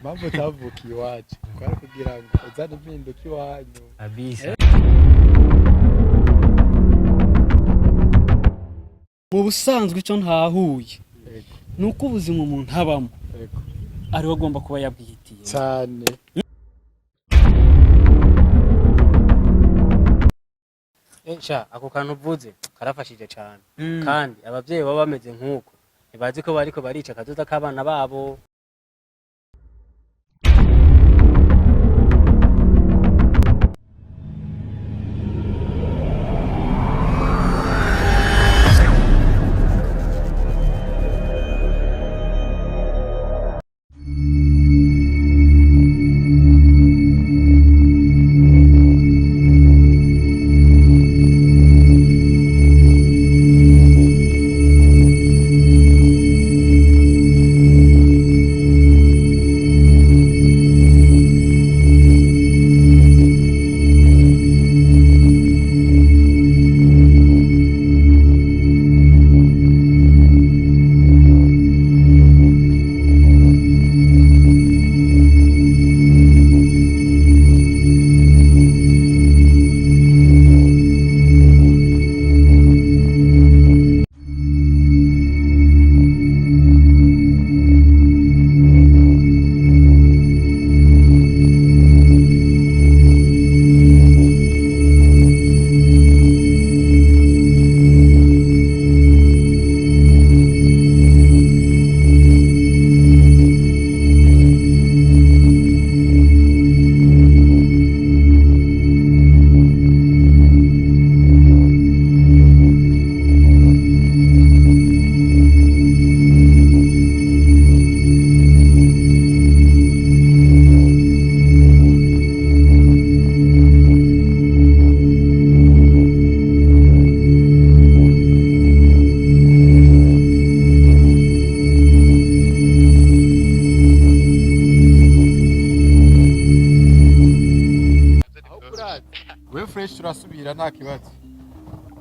mpamvu utavukiye iwacu kwari kugira ngo uzane impinduka iwanyu abisa mu busanzwe icyo ntahuye nuko ubuzima umuntu abamo ariwe agomba kuba yabwihitiye cyane. ako kantu uvuze karafashije cyane kandi abavyeyi baba bameze nk'uko ntibazi ko bariko barica akazoza k'abana babo. we fresh turasubira nta kibazo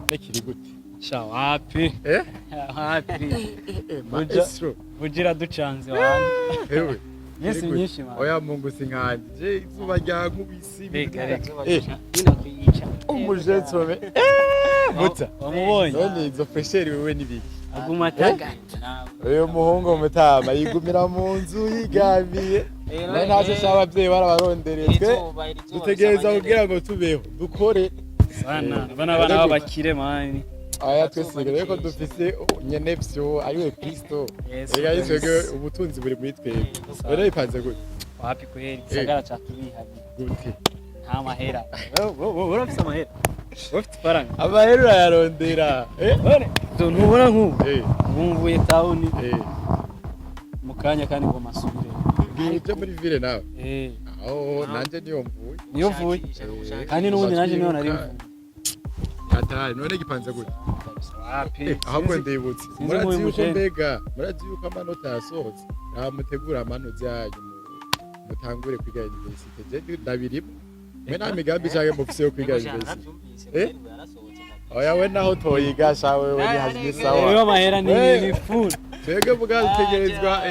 nekiri gute sha wapi wapi maestro bugira ducanze wana ewe Yesu nyinshi mama oya Mungu sinkanje izuba rya nkubisi nina kuyica umujetsobe muta wamubonye none izo fresheri wewe nibiki aguma tagata uyu muhungu umutama yigumira mu nzu yigabiye ntaje cy'abavyeyi barabaronderezwe dutegereza kugira ngo tubeho dukore bana b'abakire mani aya twese rero dufise nyene vyo ariwe Kristo ega yiswege ubutunzi buri muri twebwe rero bipanze gute wapi kweli gisagara cyatubihaye gute nta mahera urafise amahera ufite faranga amahera urayarondera ntubona nk'ubu bumvuye tawuni mukanya kandi ngo masubire byo muri ville nawe aho nanje niyo mvuye kandi n'ubundi nanje niyo nari mvuye atari none gipanze gute wapi ahubwo ndibutse murazi yuko amanota yasohotse mutegura amanota yanyu mutangure kwiga university je ndabirimo mwe nta migambi cyangwa mufise yo kwiga university oya we naho toyigasha wewe ni hazini sawa wewe amahera ni full twege bugazitegerezwa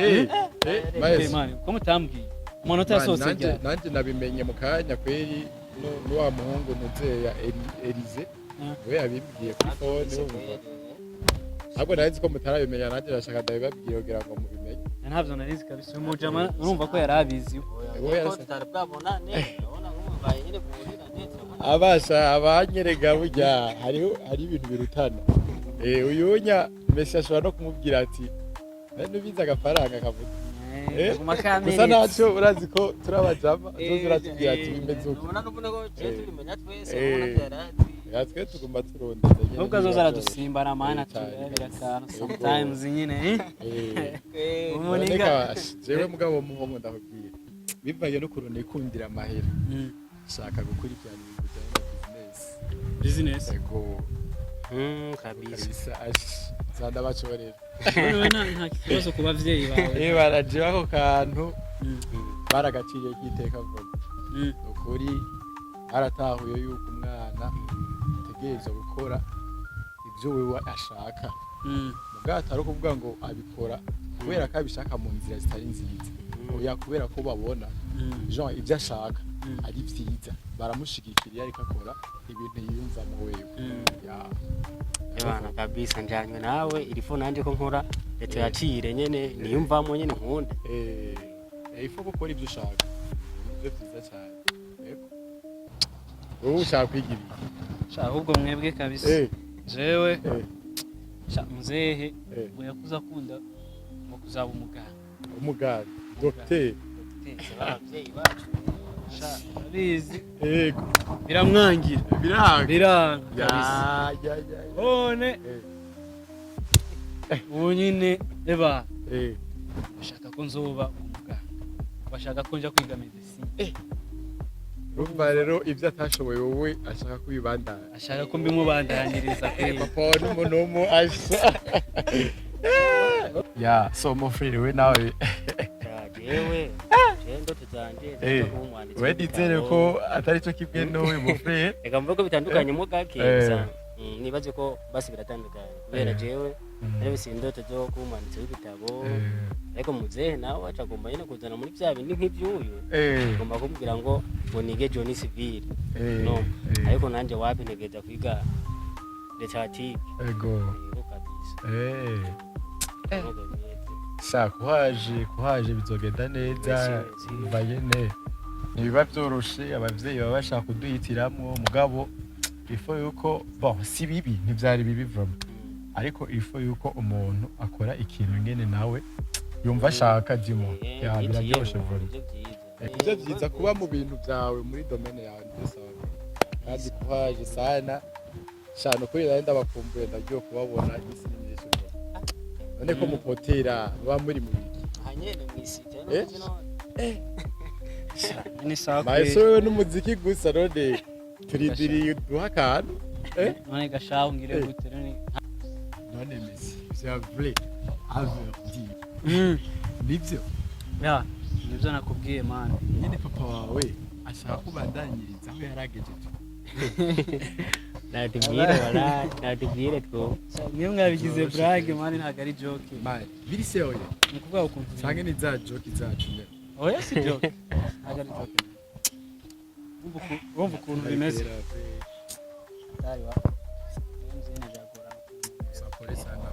maese ko mutambwiye amanota yasohotse nanje nabimenye mu kanya kweri n'uwa muhungu nuzeya Elize we yabimbwiye kuri phone umva ahubwo narinzi ko mutarabimenya nanje ndashaka ndabibabwiye kugira ngo mubimenye ntabyo narizi kabisa umujama urumva ko yarabizi abasha abanyerega burya hari ibintu birutana uyunya Messi ashobora no kumubwira ati nubiza agafaranga kavuga gusa ntacyo urazi ko turabajama tuziratubwira ati bimeze uko twe tugomba turondeza nubwo azoza aradusimbana mana turebera akantu sometimes nyine umuniga jewe mugabo muhongo ndakubwira bivanye no kurone ikundira amahera shaka gukurikirana ibintu bijyanye na business ego kabisa zanda bacorera nta kibazo ku bavyeyi bawe baraje bako kantu baragaciriye kiteka vuga ukuri aratahuye yuko umwana tegereza gukora ibyo wewe ashaka mugata ari kuvuga ngo abikora kubera ko abishaka mu nzira zitari nziza oya kubera ko babona Jean ibyo ashaka ari vyiza baramushigikira ariko akora ibintu yiyumvamo wewe Ebana kabisa njanywe nawe ilifo nanje ko nkora leta yacire nyene niyumvamo nyene nkunda ifo gukora ibyo ushaka ibyo vyiza cyane yego wowe ushaka kwigira sha ahubwo mwebwe kabisa jewe sha muzehe ngo yakuza kunda ngo kuzaba umuganga docteur abavyeyi bacu sha abizi yego biramwangira biranga ya none ubu nyine eba bashaka ko nzoba umuganga bashaka ko nja kwiga medicine urumva rero ibyo atashoboye wowe ashaka kubibandanya ashaka ko mbimubandaniriza papa n'umuntu asha ya so mo free we nawe jewe ndo tuzanje kumwanditse we dizere ko atari cyo kibwe nowe mo free ega mvugo bitandukanye mu gake gusa nibaze ko basi biratandukanye kubera jewe rero sindoto zo kumwanditse w'ibitabo ariko muzehe nawe acagomba nyine kuzana muri bya bindi nk'ibyuyu agomba kumbwira ngo nige John Civil no ariko nanje wapi ntegeza kwiga literature ego kabisa sa kuhaje bizogenda neza bayene nibiba byoroshe abavyeyi baba bashaka kuduhitiramwo mugabo ifo yuko bon si bibi ntivyari bibi vraiment ariko ifo yuko umuntu akora ikintu ngene nawe yumva ashaka dimo ya biraryoshe vraiment ibyo byiza kuba mu bintu byawe muri domaine yawe ndetse kandi kuhaje sana shano kuri randa bakumbuye ndagiye kubabona isi nyinshi none ko mupotera baba muri mu biki hanyene mwisite ni sawa maso n'umuziki gusa none turidiri duhakana none gashaho ngire gute none mesi c'est vrai averdi nibyo ya nibyo nakubwiye man nyine papa wawe ashaka kubandanyiriza aho yaragejeje natubwire two niyo mwabigize brag man ntago ari joke man biri seoye nukuvuga ukuntu sange ni za joke zacu ne oya si joke ntago ari joke urumva ukuntu bimeze atari wa mzina jagora sapole sana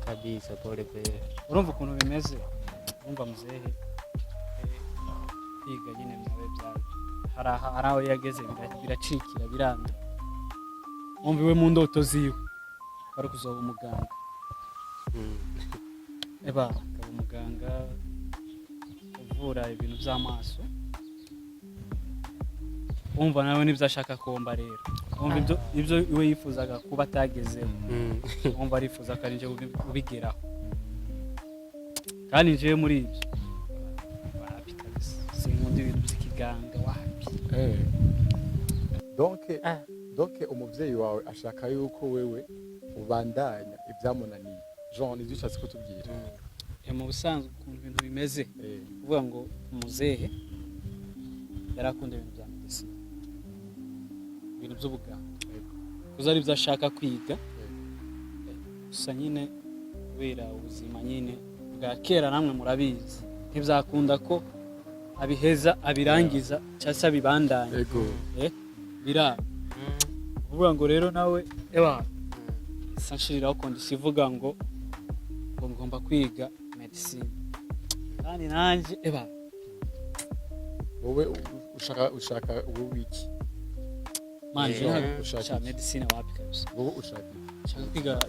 kabisa pole pe urumva ukuntu bimeze urumva muzehe kwiga nyine nawe byaje hari aho yageze biracikira biranga umva iwe mu ndoto ziwe ari kuzoba umuganga akaba umuganga uvura ibintu by'amaso umva nawe nibyo ashaka komba rero umva ibyo iwe yifuzaga kuba atagezeho umva arifuza ko ari nje ubigeraho kandi nje muri ibyo sinkunda ibintu by'ikiganga wapi donc umuvyeyi wawe ashaka yuko wewe ubandanya ibyamunaniye Jean nivyo ushatse kutubwira mu busanzwe ukuntu ibintu bimeze uvuga ngo muzehe yarakunda ibintu bya medicine ibintu by'ubuganga kuza ari byo ashaka kwiga gusa nyine kubera ubuzima nyine bwa kera namwe murabizi ntibyakunda ko abiheza abirangiza cyangwa se abibandanya biraba uvuga ngo rero nawe sanshiriraho kondisiyo ivuga ngo ngomba kwiga medicine kandi nanjye wowe ushaka wiki manje ushaka medicine wapi kabisa wowe ushaka kwiga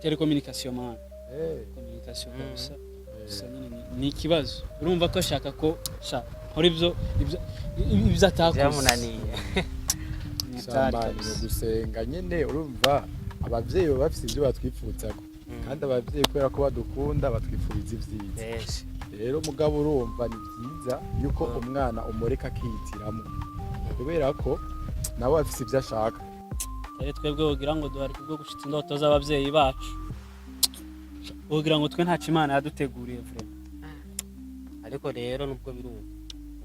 telecommunication man communication kabisa ni ikibazo urumva ko ashaka ko hori ibyo atakoze byamunaniye gusenga nyine urumva abavyeyi baba bafite ibyo batwipfuzaga kandi abavyeyi kubera ko badukunda batwifuriza ibyiza rero mugabo urumva ni byiza yuko umwana umureka akihitiramo kubera ko nawe afite ibyo ashaka rero twebwe wogira ngo duhari kubwo gushitsa indoto z'abavyeyi bacu wogira ngo twe ntacu Imana yaduteguriye vrema ariko rero nubwo birumva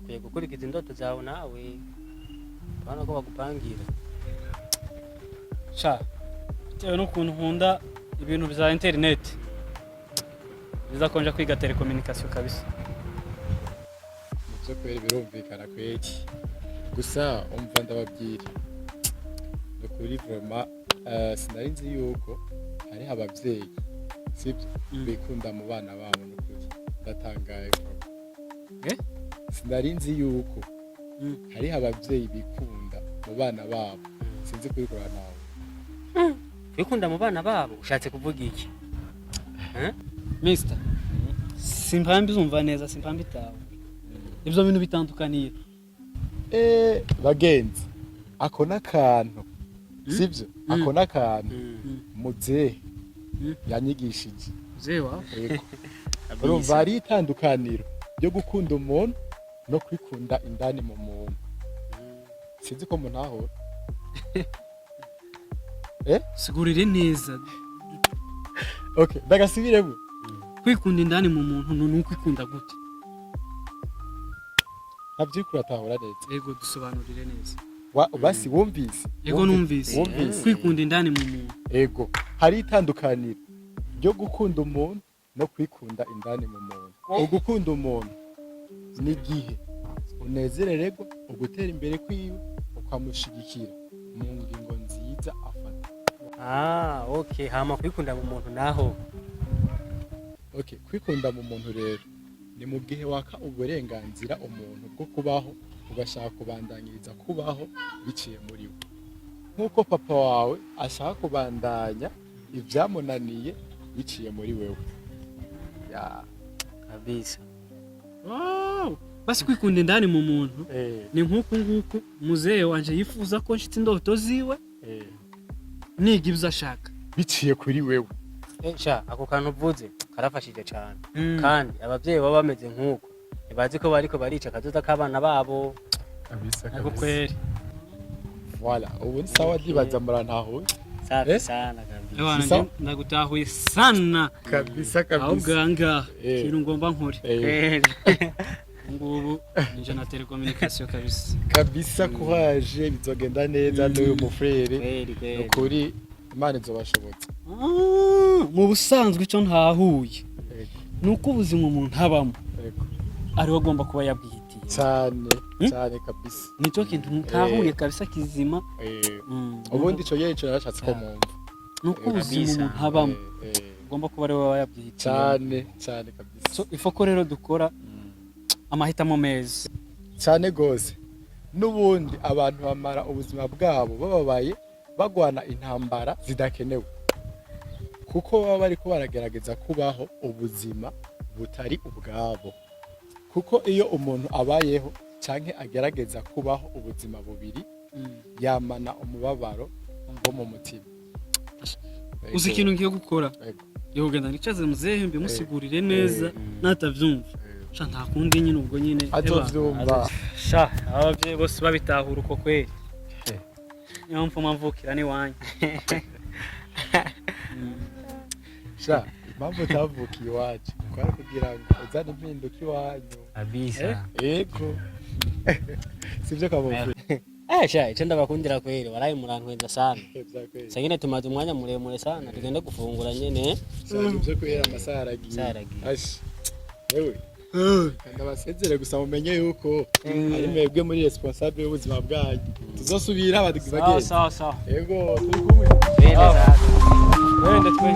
ukwiye gukurikiza indoto zawe nawe bana ko bagupangira bitewe n'ukuntu nkunda ibintu bya internet bizakonja kwiga telecommunication kabisa byo kwera birumvikana kweki gusa umva ndababwira no kuri vraiment sinari nzi yuko hari abavyeyi sibyo bikunda mu bana babo n'ukuri ndatangaye sinari nzi yuko hari abavyeyi bikunda mu bana babo sinzi kubikora nawe bikunda mu bana babo ushatse kuvuga iki Mister simpambi zumva neza simpambi tawe ibyo bintu bitandukaniye bagenzi ako nakantu sibyo ako nakantu muzehe yanyigishije muzehe wawe yego urumva ari itandukaniro ryo gukunda umuntu no kwikunda indani mu muntu sinzi ko munahora sigurire neza okay ndagasubiremo kwikunda indani mu muntu n'ukwikunda gute ntabyikura atahora neza yego dusobanurire neza basi wumvise yego numvise kwikunda indani mu muntu yego hari itandukaniro ryo gukunda umuntu no kwikunda indani mu muntu ugukunda umuntu ni gihe unezerererwa ugutera imbere kwiwe ukamushigikira mu ngingo nziza afata okay hama kwikunda mu muntu naho okay kwikunda mu muntu rero ni mu gihe waka uburenganzira umuntu bwo kubaho ugashaka kubandanyiriza kubaho biciye muri we nk'uko papa wawe ashaka kubandanya ibyamunaniye biciye muri wewe kabisa basi kwikunda indani mu muntu ni nk'uku muzehe wanje yifuza ko nshitse indoto ziwe niga ibyo ashaka biciye kuri wewe ako kantu uvuze karafashije cyane kandi abavyeyi baba bameze nk'uko ntibazi ko bariko barica akazoza k'abana babo ariko kweri voilà ubu ni sawa ndibaza murantahuye safi sana kabisa ndagutahuye sana kabisa aho bwanga kintu ngomba nkore ngubu ninje na telecommunication kabisa kuhaje bizogenda neza n'uyu mufrere ukuri Imana izobashobotse mu busanzwe icyo ntahuye nuko ubuzima umuntu habamo ari agomba kuba yabwihitiye cyane kabisa nicyo kintu ntahuye kabisa kizima ubundi ico yeco yarashatse ko mumva nuko ubuzima umuntu habamo ugomba kuba ari wowe yabyihitiye cyane kabisa so ifoko rero dukora amahitamo meza cyane gose n'ubundi abantu bamara ubuzima bwabo bababaye bagwana intambara zidakenewe kuko baba bariko baragerageza kubaho ubuzima butari ubwabo kuko iyo umuntu abayeho canke agerageza kubaho ubuzima bubiri yamana umubabaro wo mu mutima uzi ikintu ngiye gukora yo kugenda nicaze muzehe mbimusigurire neza natavyumva sha nta kundi nyine ubwo nyine azovyumva sha abavyeyi bose babitahura uko kweri niyo mpamvu mvukira ni wanyu sha impamvu utavukiye iwacu kwari kugira ngo uzane impinduka iwanyu abisa yego sivyo kabofu sha icyo ndabakundira kweri waraye murantwenza sana sangine tumaze umwanya muremure sana tugende gufungura nyene sivyo kwera amasaha aragiye ashi yewe kandi abasezere gusa mumenye yuko ari mwebwe muri responsable y'ubuzima bwanyu tuzosubira abadugibageze sawa yego turi kumwe wende twe